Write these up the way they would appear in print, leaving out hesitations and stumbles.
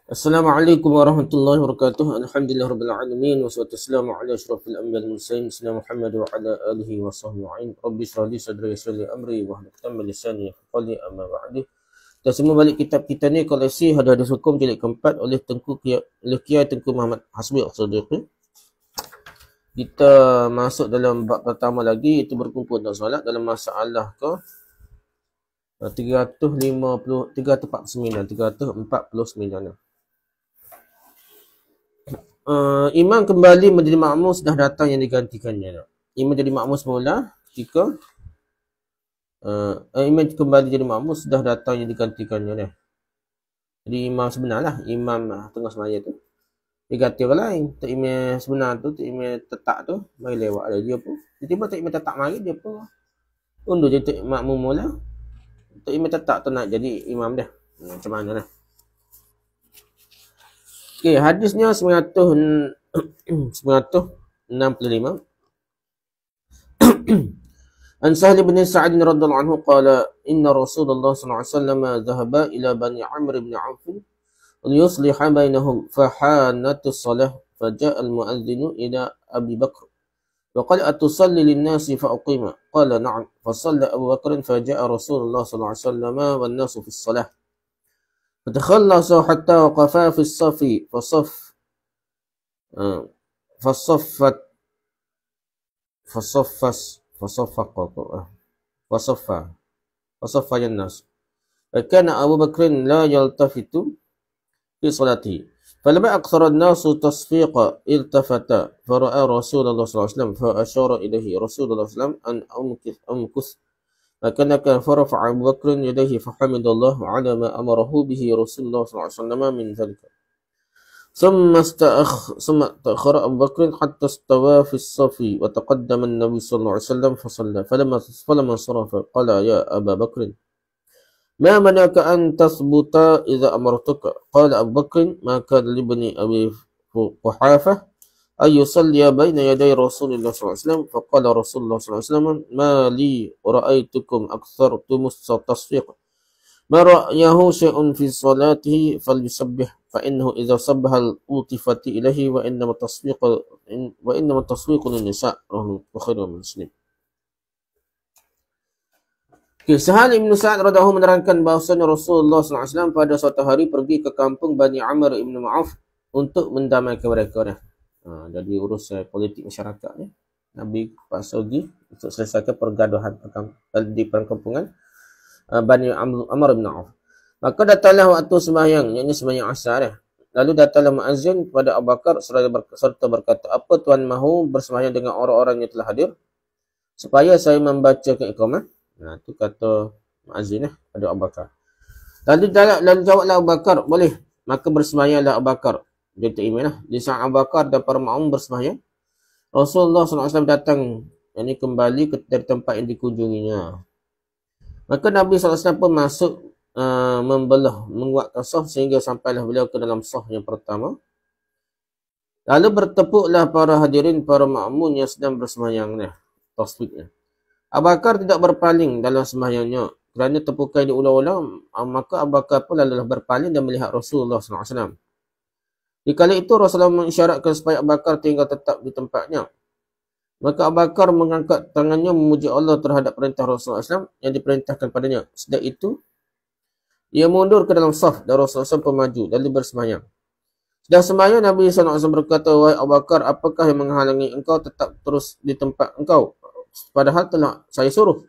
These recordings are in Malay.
Assalamualaikum warahmatullahi wabarakatuh. Alhamdulillahirabbil alamin wassalatu wassalamu ala asyrafil anbiya'i wal mursalin sayyidina Muhammad wa ala alihi wa sahbihi. Rabbi shrah li sadri yassir li amri wahlul 'uqdatam min lisani yafqahu qawli amma ba'du. Kita semua balik kitab kita ni koleksi Hadis Hukum jilid keempat oleh Kiai Tengku Muhammad Hasbi As-Sadiqi. Kita masuk dalam bab pertama lagi, itu berkumpul untuk solat dalam masalah ke 349. Imam kembali menjadi makmum sudah datang yang digantikannya. Imam jadi makmum semula ketika imam kembali jadi makmum sudah datang yang digantikannya. Jadi imam sebenarlah, imam tengah semaya tu dia ganti orang lain. Tak imam sebenar tu, tak imam tetap tu mari lewat dia pun. Tiba-tiba tak imam tetap mari dia pun undur jadi makmum mula. Tak imam tetap tu nak jadi imam dah. Macam mana lah. Okey, hadisnya 965. An Sahal bin Sa'ad radhiyallahu anhu qala inna Rasulullah sallallahu alaihi wasallam dhahaba ila Bani Amr bin Auf liyusliha bainahum fahanatu salah faja'a al-mu'adhdhinu ila Abi Bakr wa qala atusalli lin-nasi fa uqima qala na'am fa shalla Abu Bakr faja'a Rasulullah sallallahu alaihi wasallam wan nasu fi as-salah فتخلصوا حتى وقفا في الصف فصف الناس فكان أبو بكر لا يلتفت في صلاته فلما أكثر الناس تصفيقا التفت فرأى رسول الله صلى الله عليه وسلم فأشار إليه رسول الله صلى الله عليه وسلم أن أمكث فكان فرفع أبو بكر يديه فحمد الله على ما أمره به رسول الله صلى الله عليه وسلم من ذلك ثم تأخر أبو بكر حتى استوى في الصف وتقدم النبي صلى الله عليه وسلم فصلى فلما انصرف قال يا أبا بكر ما منعك أن تثبت إذا أمرتك قال أبو بكر ما كان لابن أبي قحافة أن يصلي بين يدي رسول الله صلى الله عليه وسلم فقال رسول الله صلى الله عليه وسلم ما لي رأيتكم أكثرتم التصفيق ما رأيه شيء في صلاته فليسبح فإنه إذا سبح التفت إليه وإنما التصفيق للنساء رواه البخاري ومسلم. Sahal bin Sa'ad radhiyallahu menerangkan bahawasanya Rasulullah sallallahu alaihi wasallam pada suatu hari pergi ke kampung Bani Amr bin Auf untuk mendamaikan mereka. Jadi urusan politik masyarakat ni Nabi pergi untuk selesaikan pergaduhan di perkampungan Bani Amr bin Auf. Maka datanglah waktu sembahyang, iaitu sembahyang Asar. Lalu datanglah muazzin kepada Abu Bakar serta berkata, apa tuan mahu bersembahyang dengan orang-orang yang telah hadir supaya saya membacakan iqamah? Itu kata muazzin pada Abu Bakar. Lalu jawablah Abu Bakar, boleh. Maka bersembahyanglah Abu Bakar. Dia tak iman lah. Di saat Abu Bakar dan para makmum bersembahyang, Rasulullah SAW datang, yang kembali dari tempat yang dikunjunginya. Maka Nabi SAW pun masuk menguatkan saf sehingga sampailah beliau ke dalam saf yang pertama. Lalu bertepuklah para hadirin, para makmum yang sedang bersembahyang. Tasbihnya. Abu Bakar tidak berpaling dalam sembahyangnya kerana tepukan diulang-ulang. Maka Abu Bakar pun lalu berpaling dan melihat Rasulullah SAW. Di kala itu Rasulullah mengisyaratkan supaya Abu Bakar tinggal tetap di tempatnya. Maka Abu Bakar mengangkat tangannya memuji Allah terhadap perintah Rasulullah SAW yang diperintahkan padanya. Sedang itu, ia mundur ke dalam saf dan Rasulullah SAW pun maju lalu bersembahyang. Sedang sembahyang, Nabi SAW berkata, wahai Abu Bakar, apakah yang menghalangi engkau tetap terus di tempat engkau? Padahal telah saya suruh.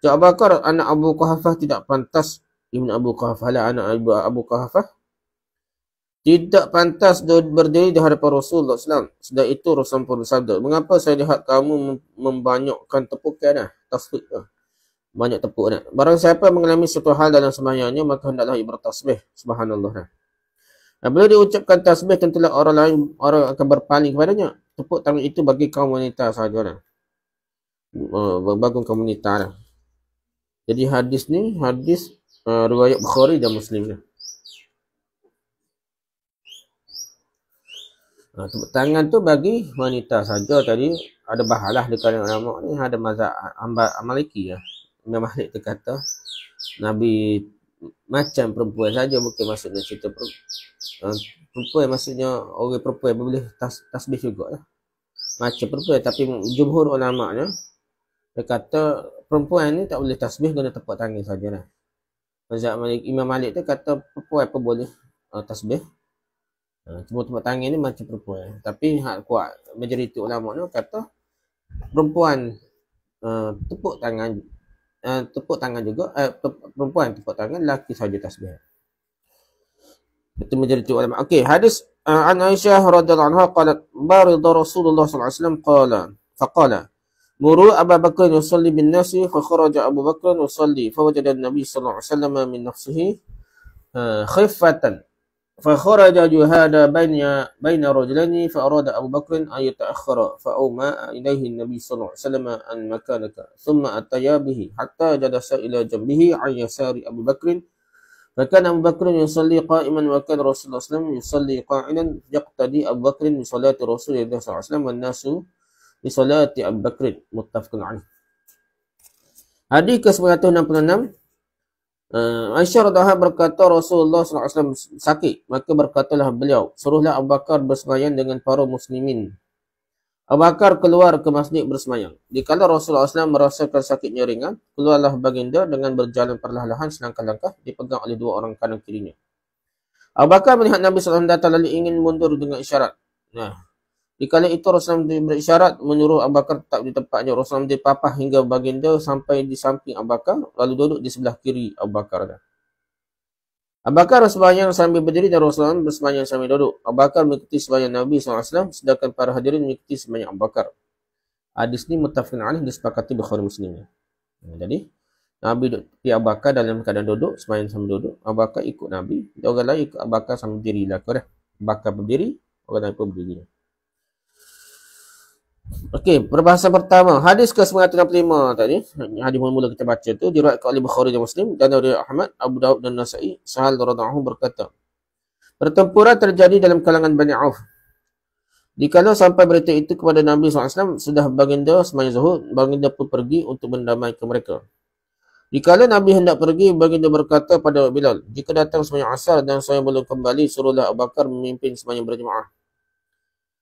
Jawab Abu Bakar, anak Abu Quhafah tidak pantas. Ibn Abu Quhafah lah, anak Abu Quhafah tidak pantas berdiri di hadapan Rasulullah SAW. Sedang itu Rasulullah pun bersabda, mengapa saya lihat kamu membanyakkan tepukan tasbih banyak tepuk Barang siapa mengalami suatu hal dalam sembahyangnya, maka hendaklah ia bertasbih. Subhanallah. Bila diucapkan tasbih, tentulah orang akan berpaling kepadanya. Tepuk tangan itu bagi kaum wanita sahaja. Bagi kaum wanita. Jadi hadis ni hadis riwayat Bukhari dan Muslim. Tepuk tangan tu bagi wanita saja. Tadi ada bahalah di kalangan ulama ni, ada mazhab Maliki Imam Malik tu kata Nabi macam perempuan saja, bukan maksudnya cerita Perempuan maksudnya orang perempuan boleh tasbih juga lah. Macam perempuan, tapi jumhur ulama' dia kata perempuan ni tak boleh tasbih, kena tepuk tangan sajalah. Mazhab Imam Malik tu kata perempuan apa boleh tasbih. Cuma tepuk tangan ni macam perempuan. Tapi hak kuat majoriti ulama' ni kata perempuan tepuk tangan juga, perempuan tepuk tangan, lelaki saja tasbih. Itu majoriti ulama'. Okey, hadis an Aisyah radhiyallahu anha qalat barida Rasulullah sallallahu alaihi wasallam faqala muru Abu Bakr yusalli bin nasi fa kharaja Abu Bakr yusalli fa wajada an-nabi sallallahu alaihi wasallam min nafsihi khiffatan fa kharaja juhada baina rajulaini fa arada Abu Bakr an yata'akhkhara fa awma ilayhi an-nabi sallallahu alaihi wasallam an makanaka thumma ataya bihi hatta jalasa ila jambihi an yasari Abu Bakr فكان أبو بكر يصلي قائما وكان رسول الله صلى الله عليه وسلم يصلي قاعدا يقتدي أبو بكر بصلاة رسول الله صلى الله عليه وسلم والناس بصلاة أبو بكر متفق عليه. Hadis ke-966, Aisyah radhiyallahu berkata Rasulullah sallallahu alaihi wasallam sakit, maka berkatalah beliau, suruhlah Abu Bakar bersembahyang dengan para muslimin. Abu Bakar keluar ke masjid bersembahyang. Dikala Rasulullah SAW merasakan sakitnya ringan, keluarlah baginda dengan berjalan perlahan-lahan selangkah langkah dipegang oleh dua orang kanan kirinya. Abu Bakar melihat Nabi SAW datang lalu ingin mundur dengan isyarat. Dikala itu Rasulullah berisyarat menyuruh Abu Bakar tetap di tempatnya. Rasulullah dipapah hingga baginda sampai di samping Abu Bakar, lalu duduk di sebelah kiri Abu Bakar. Abu Bakar bersembahyang sambil berdiri dan Rasulullah bersembahyang sambil duduk. Abu Bakar mengikuti sembahyang Nabi SAW, sedangkan para hadirin mengikuti sembahyang Abu Bakar. Hadis ni muttafaqun alaih, disepakati Bukhari Muslim. Jadi Nabi duduk di Abu Bakar dalam keadaan duduk, sembahyang sambil duduk. Abu Bakar ikut Nabi, dan orang lain ikut Abu Bakar sambil berdiri lah. Abu Bakar berdiri, orang lain pun berdiri. Okey, perbahasan pertama, hadis ke-965 tadi, hadis mula kita baca tu diriwayatkan oleh Bukhari dan Muslim dan dari Ahmad, Abu Daud dan Nasa'i. Sahal radhiyallahu anhu berkata, pertempuran terjadi dalam kalangan Bani Auf. Dikala sampai berita itu kepada Nabi SAW, sudah baginda sembahyang zuhur, baginda pun pergi untuk mendamaikan mereka. Dikala Nabi hendak pergi, baginda berkata pada Bilal, jika datang sembahyang asar dan saya belum kembali, suruhlah Abu Bakar memimpin sembahyang berjemaah.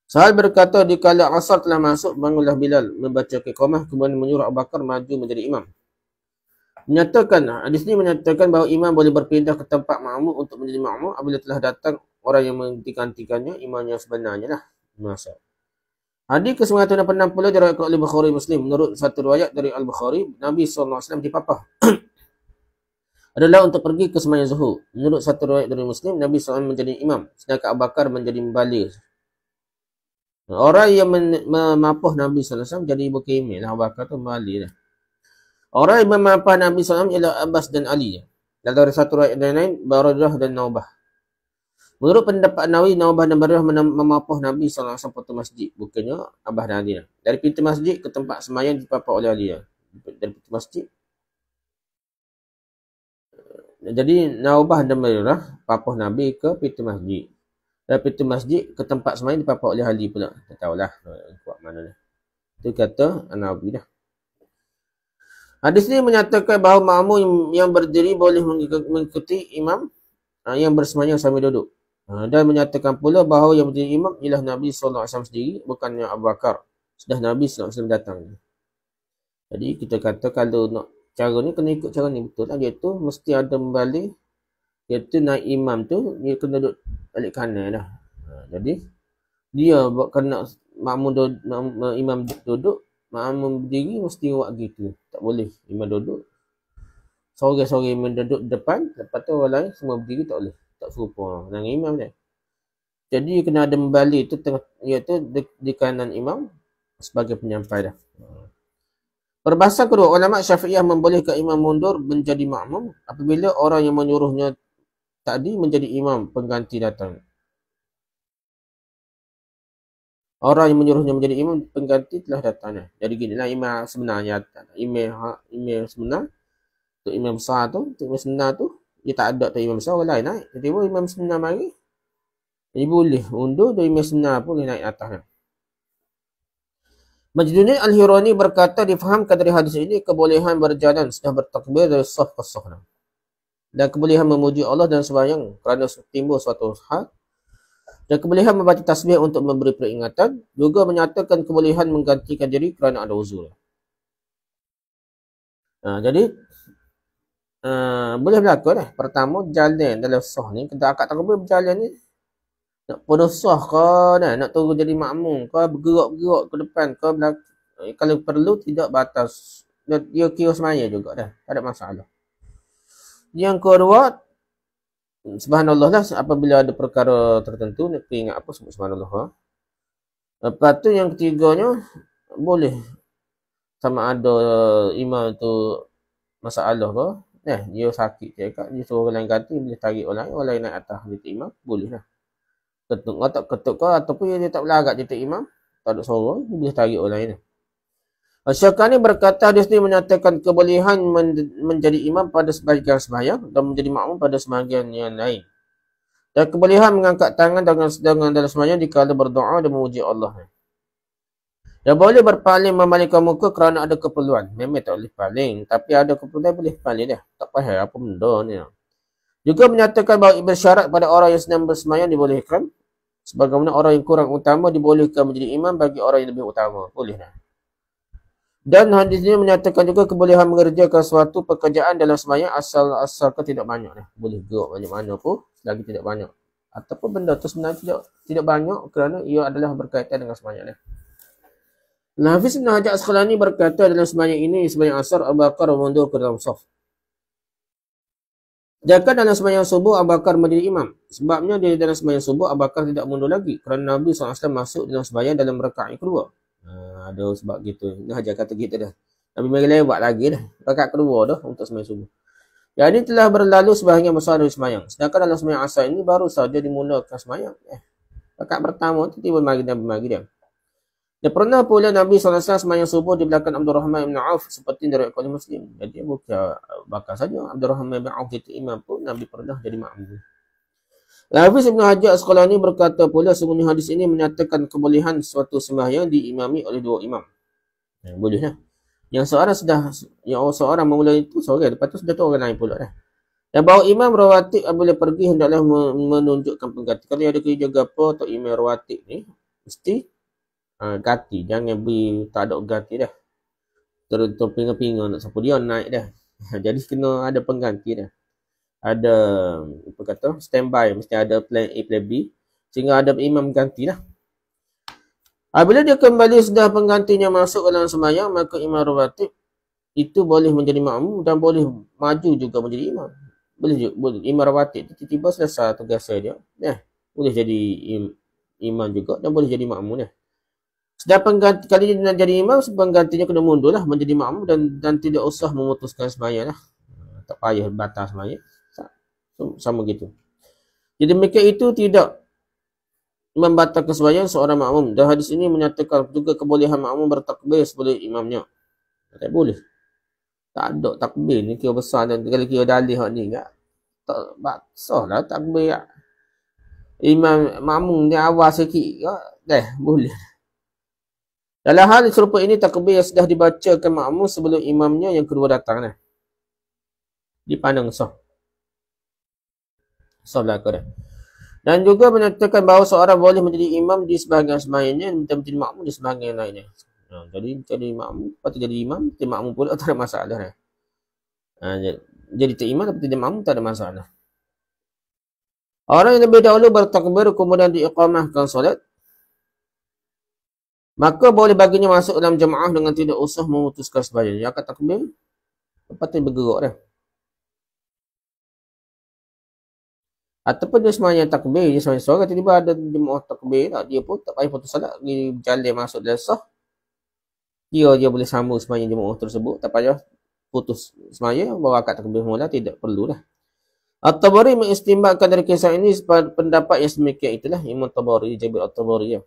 Sahal berkata, dikala asar telah masuk, bangunlah Bilal membaca iqamah, kemudian menyuruh Abu Bakar maju menjadi imam. Hadis ini menyatakan bahawa imam boleh berpindah ke tempat makmum untuk menjadi makmum apabila telah datang orang yang menggantikannya, imam yang sebenarnya lah. Hadis ke-960 diriwayatkan oleh Bukhari Muslim. Menurut satu riwayat dari Al-Bukhari, Nabi SAW dipapah adalah untuk pergi ke sembahyang zuhur. Menurut satu riwayat dari Muslim, Nabi SAW menjadi imam, sedangkan Abu Bakar menjadi mubalik. Orang yang memapah Nabi SAW jadi ibu kemih lah. Abu Bakar tu mubalik lah. Orang yang memapah Nabi SAW ialah Abbas dan Ali. Dan dari satu riwayat yang lain, Baradah dan Naubah. Menurut pendapat Nawawi, Naubah dan Baradah memapah Nabi SAW pintu masjid. Bukannya Abbas dan Ali lah. Dari pintu masjid ke tempat sembahyang dipapah oleh Ali lah. Dari pintu masjid. Jadi Naubah dan Baradah papah Nabi ke pintu masjid. Dari pintu masjid ke tempat sembahyang dipapah oleh Ali pula. Tak tahulah kuat mana lah. Itu kata Nawawi dah. Hadis ini menyatakan bahawa makmum yang berdiri boleh mengikuti imam yang bersembahyang sambil duduk. Dan menyatakan pula bahawa yang menjadi imam ialah Nabi SAW sendiri, bukannya Abu Bakar. Sudah Nabi SAW datang. Jadi kita kata kalau nak cara ni kena ikut cara ni betul lah. Iaitu mesti ada membalik. Iaitu naik imam tu dia kena duduk balik kanan dah. Jadi dia kena imam duduk, makmum berdiri mesti buat gitu. Tak boleh imam duduk, sore-sore imam duduk depan, lepas tu orang lain semua berdiri, tak boleh. Tak serupa dengan imam dia. Jadi kena ada membalik tu tengah, iaitu di kanan imam sebagai penyampai dah. Perbahasan kedua, ulama Syafi'iyah membolehkan imam mundur menjadi makmum apabila orang yang menyuruhnya tadi menjadi imam pengganti datang. Orang yang menyuruhnya menjadi imam pengganti telah datang. Jadi ginilah imam sebenarnya. Imam sebenar tu imam besar tu, imam sebenar tu dia tak ada tu imam besar, orang lain naik. Tiba-tiba imam sebenar mari. Jadi boleh undur dan imam sebenar pun boleh naik atas. Majduddin Al-Hirani berkata difahamkan dari hadis ini kebolehan berjalan setelah bertakbir dari saf ke saf. Dan kebolehan memuji Allah dan sembahyang kerana timbul suatu hal Dan kebolehan membaca tasbih untuk memberi peringatan, juga menyatakan kebolehan menggantikan diri kerana ada uzur. Jadi boleh berlaku lah. Pertama, jalan dalam sah ni, kita akad takbir berjalan ni, nak penuh sah ke, nak turun jadi makmum ke, bergerak-gerak ke depan ke, kalau perlu tidak batas. Dia kira semaya juga dah, tak ada masalah. Yang kedua, subhanallah lah, apabila ada perkara tertentu, nak ingat apa, sebut subhanallah. Lepas tu yang ketiganya, boleh sama ada imam tu masalah ke, dia sakit cakap, dia suruh orang lain ganti, boleh tarik orang lain naik atas dia imam, boleh lah. Ketuk ke tak ketuk ke, ataupun dia tak berlagak dia imam, tak ada suara, dia boleh tarik orang lain. Syekh ni berkata, dia sendiri menyatakan kebolehan menjadi imam pada sebahagian sembahyang dan menjadi makmum pada sebahagian yang lain. Dan kebolehan mengangkat tangan dengan dalam sembahyang dikala berdoa dan memuji Allah. Dan boleh berpaling memalingkan muka kerana ada keperluan. Memang tak boleh paling, tapi ada keperluan boleh paling dah. Tak payah apa benda ni. Juga menyatakan bahawa bersyarat pada orang yang sedang bersembahyang dibolehkan. Sebagaimana orang yang kurang utama dibolehkan menjadi imam bagi orang yang lebih utama. Boleh dah. Dan hadis ini menyatakan juga kebolehan mengerjakan suatu pekerjaan dalam sembahyang asalkan tidak banyak dah. Boleh gerak banyak mana pun selagi tidak banyak. Ataupun benda tu sebenarnya tidak banyak kerana ia adalah berkaitan dengan sembahyang dah. Hafiz Ibn Hajar Asqalani berkata dalam sembahyang ini, sembahyang asar Abu Bakar mundur ke dalam saf. Sedangkan dalam sembahyang subuh Abu Bakar menjadi imam. Sebabnya di dalam sembahyang subuh Abu Bakar tidak mundur lagi kerana Nabi SAW masuk dalam sembahyang dalam rakaat yang kedua. Ada sebab gitu. Ibn Hajar kata gitu dah. Nabi mari lewat lagi dah. Rakaat kedua dah untuk sembahyang subuh. Yang ini telah berlalu sebahagian besar dari sembahyang. Sedangkan dalam sembahyang asar ini baru saja dimulakan sembahyang. Rakaat pertama tu tiba mari dia. Dan pernah pula Nabi SAW sembahyang subuh di belakang Abdul Rahman bin Auf seperti diriwayatkan oleh Muslim. Jadi bukan bakal saja Abdul Rahman bin Auf itu imam pun, Nabi pernah jadi makmum. Hafiz Ibn Hajar Asqalani berkata pula, sungguhnya hadis ini menyatakan kebolehan suatu sembahyang diimami oleh dua imam. Boleh lah. Yang seorang memulai itu seorang, lepas tu sudah tu orang lain pula dah. Dan bahawa imam rawatib apabila pergi hendaklah menunjukkan pengganti. Kalau ada kerja gapo atau imam rawatib ni, mesti ganti. Jangan tak ada ganti dah. Terus pinga-pinga nak siapa dia naik dah. Jadi kena ada pengganti dah. Ada apa kata standby, mesti ada plan A, plan B, sehingga ada imam gantilah. Apabila dia kembali sudah penggantinya masuk dalam sembahyang, maka imam rawatib itu boleh menjadi makmum dan boleh maju juga menjadi imam. Boleh imam rawatib tiba-tiba selesai tugas dia, boleh jadi imam juga dan boleh jadi makmum dah. Sedang pengganti kali dia nak jadi imam, penggantinya kena mundurlah menjadi makmum dan tidak usah memutuskan sembahyang lah. Tak payah batas sembahyang. Sama gitu. Jadi demikian itu tidak membatalkan sembahyang seorang makmum. Dan hadis ini menyatakan juga kebolehan makmum bertakbir sebelum imamnya. Tak boleh. Tak ada takbir ni kira besar dan kalau kira dalih ni enggak. Tak basah lah takbir. Imam makmum ni awal sikit boleh. Dalam hal serupa ini takbir yang sudah dibacakan makmum sebelum imamnya yang kedua datang dipandang sah. Dan juga menyatakan bahawa seorang boleh menjadi imam di sebahagian sembahyangnya dan menjadi makmum di sebahagian lainnya. Jadi makmum, lepas tu jadi imam, jadi makmum pula tak ada masalah. Jadi tak imam tapi tidak makmum tak ada masalah. Orang yang lebih dahulu bertakbir kemudian diiqamahkan solat, maka boleh baginya masuk dalam jemaah dengan tidak usah memutuskan sembahyang. Dia akan takbir, lepas tu bergerak dah. Ataupun dia sembahyang takbir, dia sembahyang seorang, tiba-tiba ada jemaah takbir, dia pun tak payah putus salat, dia berjalan masuk dalam sah. Dia boleh sambung sembahyang jemaah tersebut, tak payah putus sembahyang, bawa akad takbir mula, tidak perlu dah. At-Tabari mengistimbatkan dari kisah ini pendapat yang sedemikian itulah Imam Tabari, Jabir At-Tabari.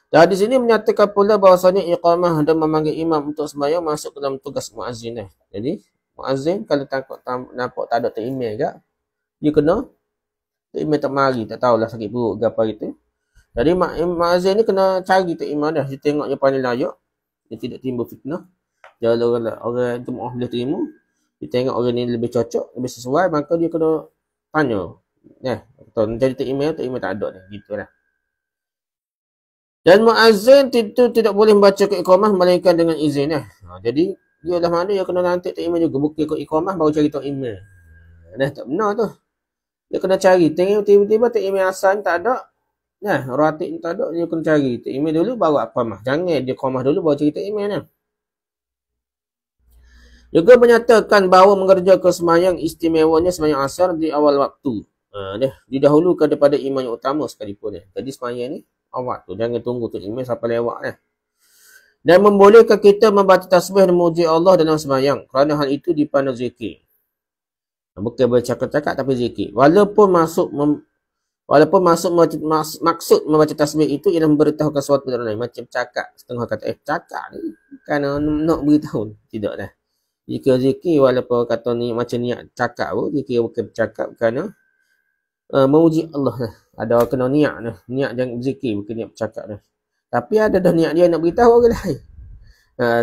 Dan di sini menyatakan pula bahawasanya iqamah dan memanggil imam untuk sembahyang masuk dalam tugas muazzin. Jadi muazzin kalau nampak tak ada email ke, dia kena imam tak mari, tak tahulah sakit perut ke apa gitu. Jadi muazzin ni kena cari imam dah, dia tengok dia paling layak, dia tidak timbul fitnah. Kalau orang jemaah boleh terima, dia tengok orang ni lebih cocok, lebih sesuai, maka dia kena tanya Jadi tak email tak ada dah. Gitulah. Dan muazzin itu tidak boleh membaca ke iqamah melainkan dengan izin jadi dia dah mana dia kena lantik tak email juga, bukti ke iqamah baru cari tak email. Tak benar tu. Dia kena cari. Tiba-tiba tak email asal tak ada. Ratib tak ada, dia kena cari. Tak email dulu baru iqamah. Jangan dia iqamah dulu baru cari tak email Juga menyatakan bahawa mengerjakan sembahyang istimewanya sembahyang asar di awal waktu. Didahulukan daripada imam yang utama sekalipun Jadi sembahyang ni awal tu. Jangan tunggu tu imam sampai lewat Dan membolehkan kita membaca tasbih dan memuji Allah dalam sembahyang. Kerana hal itu dipandang zikir. Bukan bercakap-cakap tapi zikir. Walaupun maksud membaca tasbih itu ialah memberitahukan sesuatu dan lain. Macam cakap. Setengah kata, cakap ni kerana nak beritahu. Tidak dah. Jika zikir walaupun kata ni macam niat cakap pun. Zikir bukan bercakap kerana memuji Allah Ada kena niat Niat jangan berzikir bukan niat bercakap Tapi ada dah niat dia nak beritahu orang lain.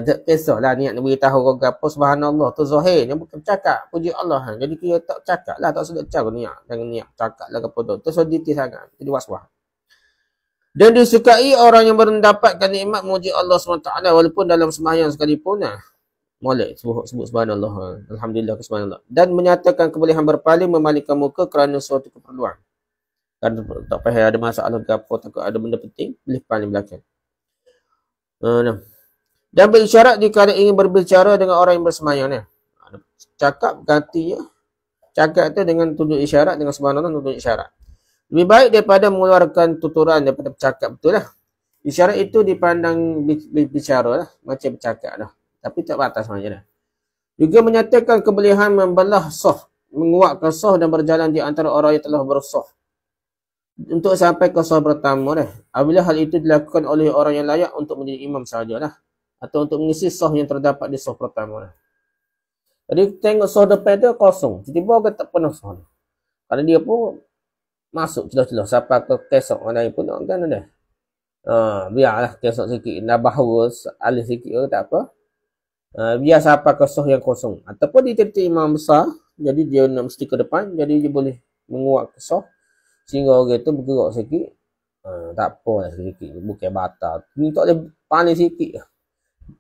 Tak kisahlah niat nak beritahu orang apa subhanallah tu zahir dia bukan bercakap puji Allah Jadi kita tak cakap lah, tak sedap cara niat. Jangan niat cakap lah apa tu. Tu sedih sangat. Jadi was-was. Dan disukai orang yang mendapatkan nikmat memuji Allah SWT walaupun dalam sembahyang sekalipun molek sebut subhanallah, alhamdulillah, subhanallah. Dan menyatakan kebolehan berpaling memalingkan muka kerana suatu keperluan. Kan tak payah ada masalah ke apa, takut ada benda penting, boleh paling belakang. Dan berisyarat jika ingin berbicara dengan orang yang bersemayang Cakap gantinya. Cakap tu dengan tunjuk isyarat, dengan subhanallah tunjuk isyarat. Lebih baik daripada mengeluarkan tuturan daripada bercakap, betul lah. Isyarat itu dipandang bicara macam bercakap Tapi tak batas saja Juga menyatakan kebolehan membelah saf, menguatkan saf dan berjalan di antara orang yang telah bersaf untuk sampai ke saf pertama Apabila hal itu dilakukan oleh orang yang layak untuk menjadi imam sahajalah atau untuk mengisi saf yang terdapat di saf pertama Jadi tengok saf depan tu kosong. Tiba-tiba orang tak pernah saf. Kalau dia pun masuk celah-celah sampai ke kesok orang lain pun kan biarlah kesok sikit, nak bahawa alih sikit tak apa. Biar sampai ke saf yang kosong. Ataupun dia jadi imam besar, jadi dia nak mesti ke depan, jadi dia boleh menguat ke saf sehingga orang tu bergerak sikit. Tak apa lah sikit, bukan batal. Ni tak boleh paling sikit.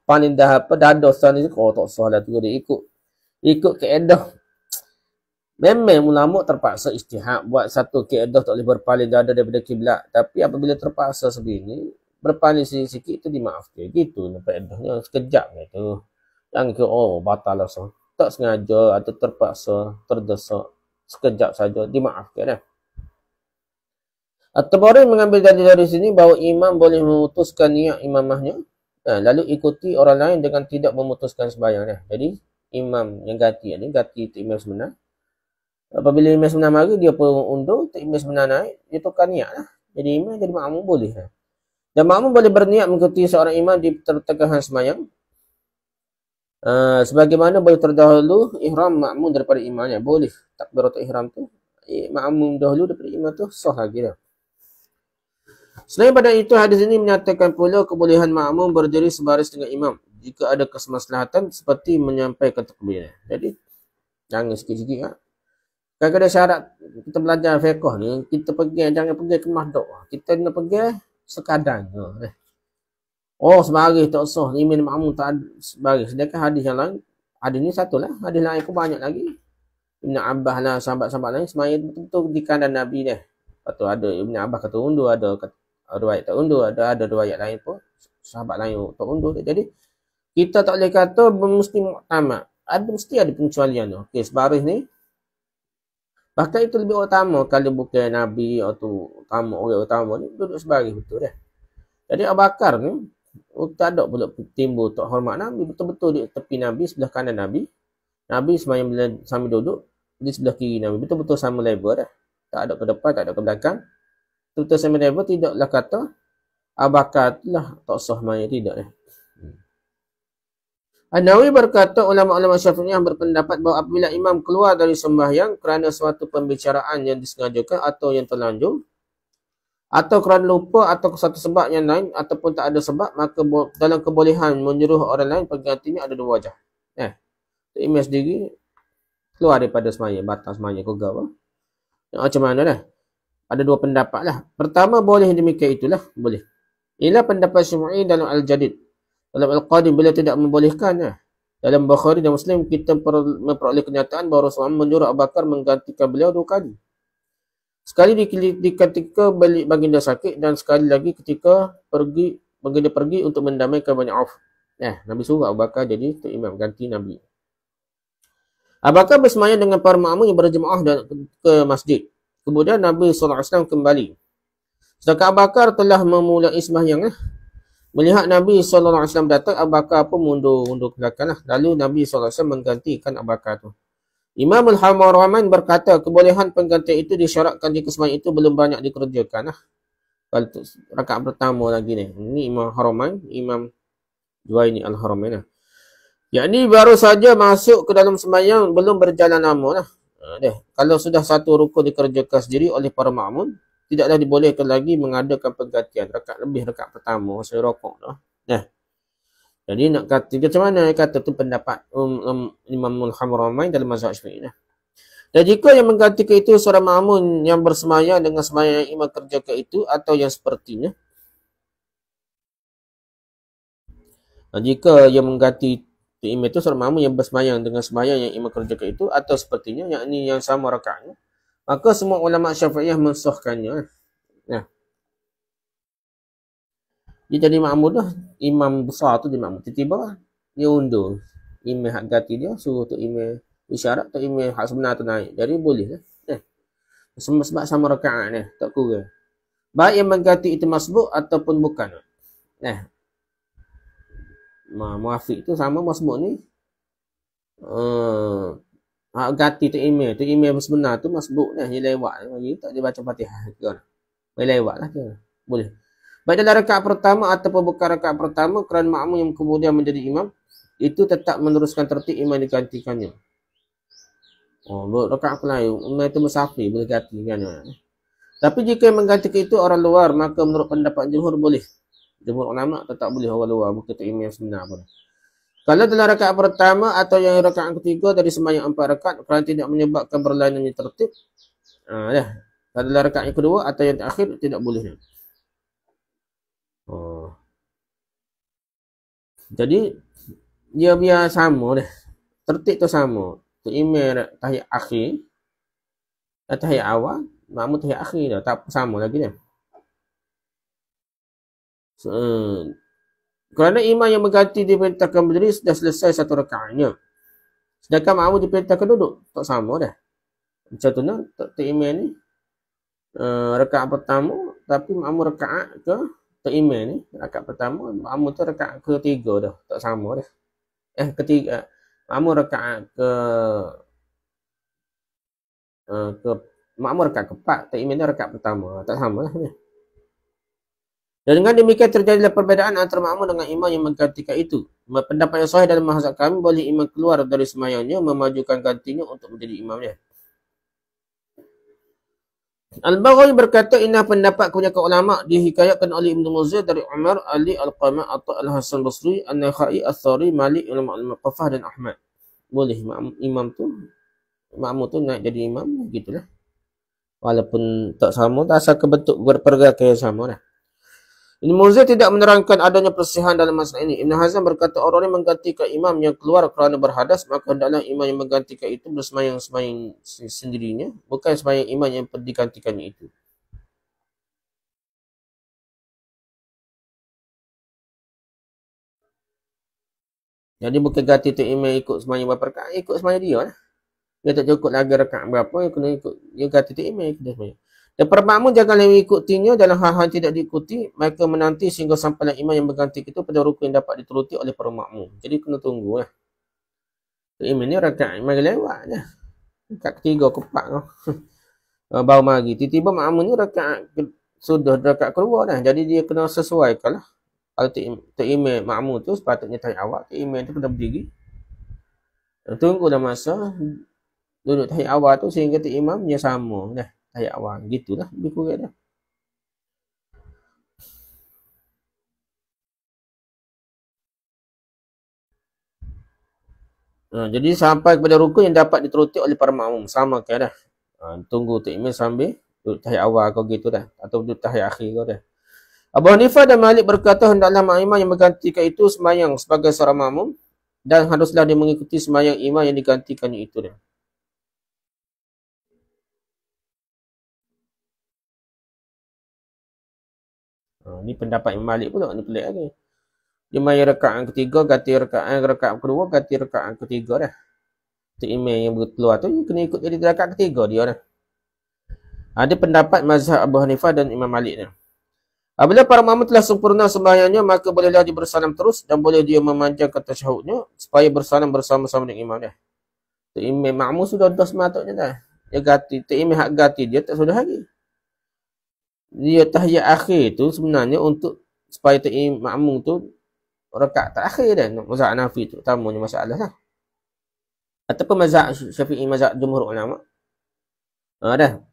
Paling dah apa, dada sana ni, tak sah lah tu dia ikut keedah. Memang ulama terpaksa istihad buat satu keedah tak boleh berpaling dada daripada kiblat. Tapi apabila terpaksa sebegini, berpaling sikit tu dimaafkan. Gitu nampak edahnya sekejap gitu. Yang batal lah sah. Tak sengaja atau terpaksa, terdesak, sekejap saja dimaafkan At-Tabari mengambil dari sini bahawa imam boleh memutuskan niat imamahnya lalu ikuti orang lain dengan tidak memutuskan sembahyang Jadi imam yang ganti itu imam sebenar. Apabila imam sebenar mari, dia pun undur, imam sebenar naik, dia tukar niat Jadi imam jadi makmum boleh Dan makmum boleh berniat mengikuti seorang imam di pertengahan sembahyang. Sebagaimana boleh terdahulu ihram makmum daripada imamnya. Boleh takbiratul ihram tu makmum dahulu daripada imam tu sah lagi Selain pada itu, hadis ini menyatakan pula kebolehan makmum berdiri sebaris dengan imam jika ada kemaslahatan seperti menyampaikan takbir. Jadi jangan sikit-sikit kadang-kadang syarat kita belajar fiqh ni, kita jangan pergi ke masjid. Kita nak pergi sekadar sebaris tak sah, imam makmum tak sebaris. Sedangkan hadis yang lain, hadis ni satulah, hadis lain pun banyak lagi. Ibn Abbas lah, sahabat-sahabat lain semayang betul-betul di kanan Nabi Lepas tu ada Ibn Abbas kata undur, ada riwayat tak undur, ada riwayat lain pun sahabat lain tak undur. Jadi kita tak boleh kata mesti muktamad. Mesti ada pengecualian Okey, sebaris ni bahkan itu lebih utama kalau bukan Nabi atau orang utama ni duduk sebaris betul Jadi Abu Bakar ni tak ada pula timbul tak hormat Nabi, betul-betul di tepi Nabi, sebelah kanan Nabi semayang bila sambil duduk di sebelah kiri Nabi, betul-betul sama level tak ada ke depan, tak ada ke belakang, betul-betul sama level. Tidaklah kata Abu Bakar lah tak sah maya, tidak An-Nawawi berkata ulama-ulama Syafi'iyah berpendapat bahawa apabila imam keluar dari sembahyang kerana suatu pembicaraan yang disengajakan atau yang terlanjur atau kerana lupa atau satu sebab yang lain ataupun tak ada sebab, maka dalam kebolehan menyuruh orang lain penggantinya ada dua wajah. Imam sendiri keluar daripada sembahyang, batal sembahyang ke apa. Macam mana dah? Ada dua pendapat lah. Pertama, boleh demikian itulah. Boleh. Inilah pendapat Syafi'i dalam Al-Jadid. Dalam Al-Qadim, bila tidak membolehkan lah. Dalam Bukhari dan Muslim, kita memperoleh kenyataan bahawa Rasulullah menyuruh Abu Bakar menggantikan beliau 2 kali. Sekali di ketika balik baginda sakit dan sekali lagi ketika baginda pergi untuk mendamaikan Bani Auf. Nabi suruh Abu Bakar jadi imam ganti Nabi. Abu Bakar bersemayam dengan para makmum yang berjemaah ke masjid. Kemudian Nabi SAW kembali. Sedangkan Abu Bakar telah memulai sembahyang. Melihat Nabi SAW datang, Abu Bakar pun mundur ke belakang. Lalu Nabi SAW menggantikan Abu Bakar tu. Imam Al-Haramain berkata, kebolehan penggantian itu disyaratkan jika sembahyang itu belum banyak dikerjakan. Kalau rakaat pertama lagi ni. Ini Imam Haramain, Imam Juwaini Al-Haramain. Yakni baru saja masuk ke dalam sembahyang, belum berjalan lama lah. Kalau sudah satu rukun dikerjakan sendiri oleh para makmum, tidaklah dibolehkan lagi mengadakan penggantian rakaat pertama masa rokok dah. Jadi nak kata macam mana kata tu pendapat Imam Al-Haramain dalam mazhab Syafi'i. Dan jika yang menggantikan itu seorang makmum yang bersemayam dengan sembahyang yang imam kerjakan itu atau yang sepertinya. Jika yang mengganti imam itu seorang makmum yang bersemayam dengan sembahyang yang imam kerjakan itu atau sepertinya, yakni yang sama rakaatnya, maka semua ulama Syafi'iyah mensahkannya. Dia jadi makmum dah, imam besar tu dia makmum. Tiba-tiba dia undur. Imam hak ganti dia suruh tu imam isyarat tu imam hak sebenar tu naik. Jadi boleh lah. Sebab sama rakaat ni, tak kurang. Baik yang mengganti itu masbuk ataupun bukan. Muafiq tu sama masbuk ni. Hak ganti tu imam sebenar tu masbuk dah. Dia lewat. Dia tak dia baca Fatihah. Dia lewat lah tu. Boleh. Baik dalam rakaat pertama ataupun bukan rakaat pertama, kerana makmum yang kemudian menjadi imam, itu tetap meneruskan tertib imam digantikannya. Rakaat lain, imam itu musafir, boleh gantikan. Tapi jika yang menggantikan itu orang luar, maka menurut pendapat jumhur boleh. Jumhur ulama tetap boleh orang luar, bukan imam yang sebenar pun. Kalau dalam rakaat pertama atau yang rakaat ketiga dari sembahyang 4 rakaat, kerana tidak menyebabkan berlainnya tertib, kalau dalam rakaat yang kedua atau yang terakhir, tidak boleh. Jadi dia biar sama dah. Tertib tu sama. Tu imam tahiyat akhir, tahiyat awal, makmum tahiyat akhir dah. Tak sama lagi dah. Kerana imam yang mengganti diperintahkan berdiri sudah selesai satu rakaatnya. Sedangkan makmum diperintahkan duduk. Tak sama dah. Macam tu nak tu imam ni rakaat pertama, tapi makmum rakaat ke imam ni rakaat pertama, makmum tu rakaat ketiga dah, tak sama dah. Ketiga, makmum rakaat ke makmum rakaat keempat, tak imam ni rakaat pertama, tak sama lah. Dan dengan demikian terjadilah perbezaan antara makmum dengan imam yang menggantikan itu. Pendapat yang sahih dalam mazhab kami, boleh imam keluar dari sembahyangnya memajukan gantinya untuk menjadi imamnya. Al-Baghawi berkata, inilah pendapat kebanyakan ulama dihikayatkan oleh Ibn Muzir dari Umar, Ali, Al-Qamah, Atta, Al-Hasan Basri, An-Nakhai, Al-Thari, Malik, ulama Al-Muqafah dan Ahmad. Boleh imam tu, makmum tu naik jadi imam, gitulah. Walaupun tak sama, tak asal kebentuk pergerakan yang sama dah. Ibn Muzir tidak menerangkan adanya perselisihan dalam masalah ini. Ibn Hazm berkata, orang yang menggantikan imam yang keluar kerana berhadas, maka hendaklah imam yang menggantikan itu bersemayang sendirinya, bukan sembahyang imam yang digantikannya itu. Jadi bukan ganti tu imam ikut sembahyang berapa rakaat, ikut sembahyang dia lah. Dia tak cukup lagi rakaat berapa, dia kena ikut, dia ganti tu imam ikut sembahyang. Dan para makmum janganlah mengikutinya dalam hal-hal yang tidak diikuti, mereka menanti sehingga sampailah imam yang berganti itu pada rukun yang dapat dituruti oleh para makmum. Jadi kena tunggu lah. Imam ni rakaat mari lewat je. Rakaat ketiga, keempat kau. Baru mari. Tiba-tiba makmum ni rakaat sudah rakaat keluar dah. Jadi dia kena sesuaikan lah. Kalau tu imam makmum tu sepatutnya tahiyat awal, tu imam tu kena berdiri. Tunggulah masa duduk tahiyat awal tu sehingga tu imam dia sama dah. Tahiyat awal. Gitulah. Lebih kurang dah. Jadi sampai kepada rukun yang dapat dituruti oleh para makmum. Sama ke dah. Tunggu tu imam sambil duduk tahiyat awal kau gitu dah. Atau duduk tahiyat akhir kau dah. Abu Hanifah dan Malik berkata hendaklah imam yang menggantikan itu sembahyang sebagai seorang makmum dan haruslah dia mengikuti sembahyang imam yang digantikannya itu dah. Ni pendapat Imam Malik pula, ni pelik lagi. Dia main rakaat yang ketiga, ganti rakaat kedua, ganti rakaat yang ketiga dah. Tu imam yang keluar tu kena ikut jadi rakaat ketiga dia dah. Ada pendapat mazhab Abu Hanifah dan Imam Malik ni. Apabila para makmum telah sempurna sembahyangnya, maka bolehlah dia bersalam terus dan boleh dia memanjangkan tasyahudnya supaya bersalam bersama-sama dengan imam dia. Tu imam makmum sudah dah sepatutnya dah. Dia ganti, tu imam hak ganti dia tak sudah lagi. Dia tahiyat akhir tu sebenarnya untuk supaya tu imam makmum tu rakaat terakhir dah. Mazhab Hanafi tu utamanya masalah lah. Ataupun mazhab Syafi'i, mazhab jumhur ulama. Dah.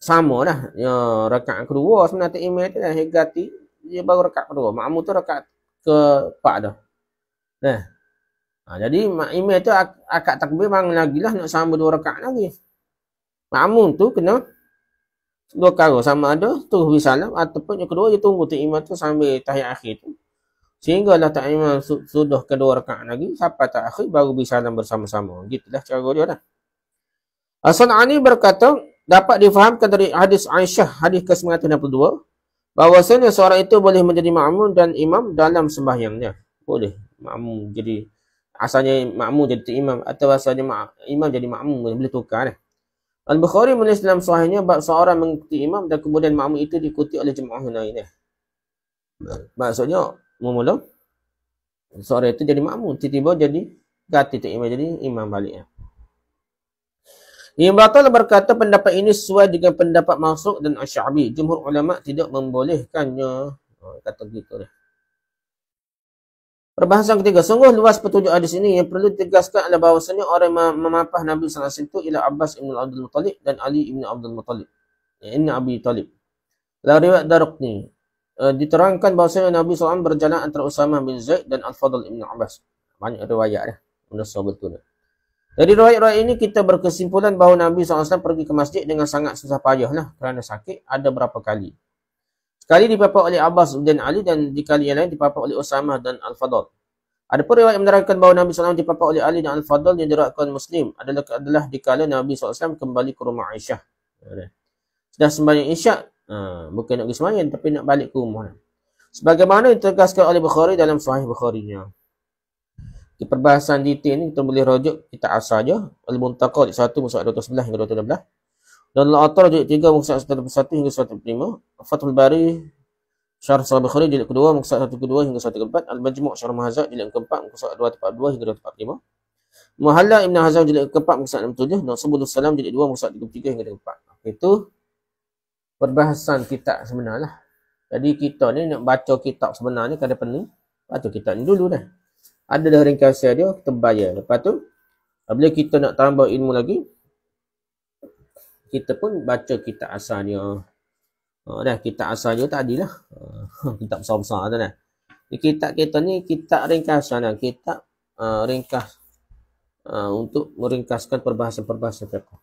Sama dah. Ya, rakaat kedua sebenarnya tu imam tu dah ganti, dia baru rakaat kedua. Makmum tu rakaat ke-4 dah. Dah. Jadi imam tu akad takbir bangun lagi lah nak sama 2 rakaat lagi. Makmum tu kena 2 kali sama ada terus bersalam ataupun yang kedua dia tunggu tu imam tu sambil tahiyat akhir tu. Sehinggalah tak imam sudah kedua rakaat lagi sampai tak akhir baru bersalam bersama-sama. Gitulah cara dia dah. As-San'ani berkata dapat difahamkan dari hadis Aisyah hadis ke-962 bahawasanya seorang itu boleh menjadi makmum dan imam dalam sembahyangnya. Boleh makmum jadi asalnya makmum jadi imam atau asalnya imam jadi makmum, boleh tukar dah. Al-Bukhari menulis dalam sahihnya bab seorang mengikuti imam dan kemudian makmum itu diikuti oleh jemaah lain. Maksudnya mula seorang itu jadi makmum, tiba-tiba jadi ganti tu imam jadi imam balik. Ibn Battal berkata pendapat ini sesuai dengan pendapat Masruq dan Asy-Sya'bi. Jumhur ulama tidak membolehkannya. Kata begitu dah. Perbahasan ketiga, sungguh luas petunjuk hadis ini yang perlu ditegaskan adalah bahawasanya orang yang memapah Nabi SAW itu ialah Abbas ibn Abdul Muttalib dan Ali ibn Abdul Muttalib. Ini Abi Talib. Dalam riwayat Daraqutni diterangkan bahawasanya Nabi SAW berjalan antara Usamah bin Zaid dan Al-Fadl ibn Abbas. Banyak riwayat dah. Menurut betul. Dari riwayat-riwayat ini kita berkesimpulan bahawa Nabi SAW pergi ke masjid dengan sangat susah payah lah kerana sakit ada berapa kali. Sekali dipapak oleh Abbas dan Ali dan di kali yang lain dipapak oleh Usamah dan Al-Fadl. Ada pun riwayat yang menerangkan bahawa Nabi SAW dipapak oleh Ali dan Al-Fadl yang diriwayatkan Muslim adalah dikala Nabi SAW kembali ke rumah Aisyah. Sudah sembahyang Isyak, bukan nak pergi sembahyang tapi nak balik ke rumah. Sebagaimana ditegaskan oleh Bukhari dalam Sahih Bukharinya. Di perbahasan detail ni kita boleh rujuk kita asal je. Al-Muntaqa jilid 1 muka 211 hingga 212. Dan Al-Attar jilid 3 muka 141 hingga 145. Fathul Bari Syarh Sahih Bukhari jilid kedua muka 112 hingga 114. Al-Majmu' Syarh Muhazzab jilid keempat muka 242 hingga 245. Muhalla Ibn Hazm jilid keempat muka 67 dan Subul Salam jilid 2 muka 33 hingga 34. Itu perbahasan kitab sebenarnya. Jadi kita ni nak baca kitab sebenarnya kadang penting baca kitab ni dulu dah. Ada dah ringkasan dia, kita bayar. Lepas tu, bila kita nak tambah ilmu lagi, kita pun baca kitab asalnya. Dah, kitab asalnya tadi lah. Kitab besar-besar tu dah. Kitab kita ni, kitab ringkasan lah. Kitab ringkas untuk meringkaskan perbahasan-perbahasan fiqh.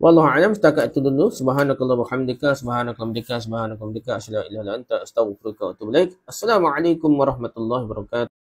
Wallahu a'lam, setakat itu dulu. Subhanakallah wa hamdika, subhanakallah wa hamdika, asyhadu an la ilaha illa anta, astaghfiruka wa atubu ilaik. Assalamualaikum warahmatullahi wabarakatuh.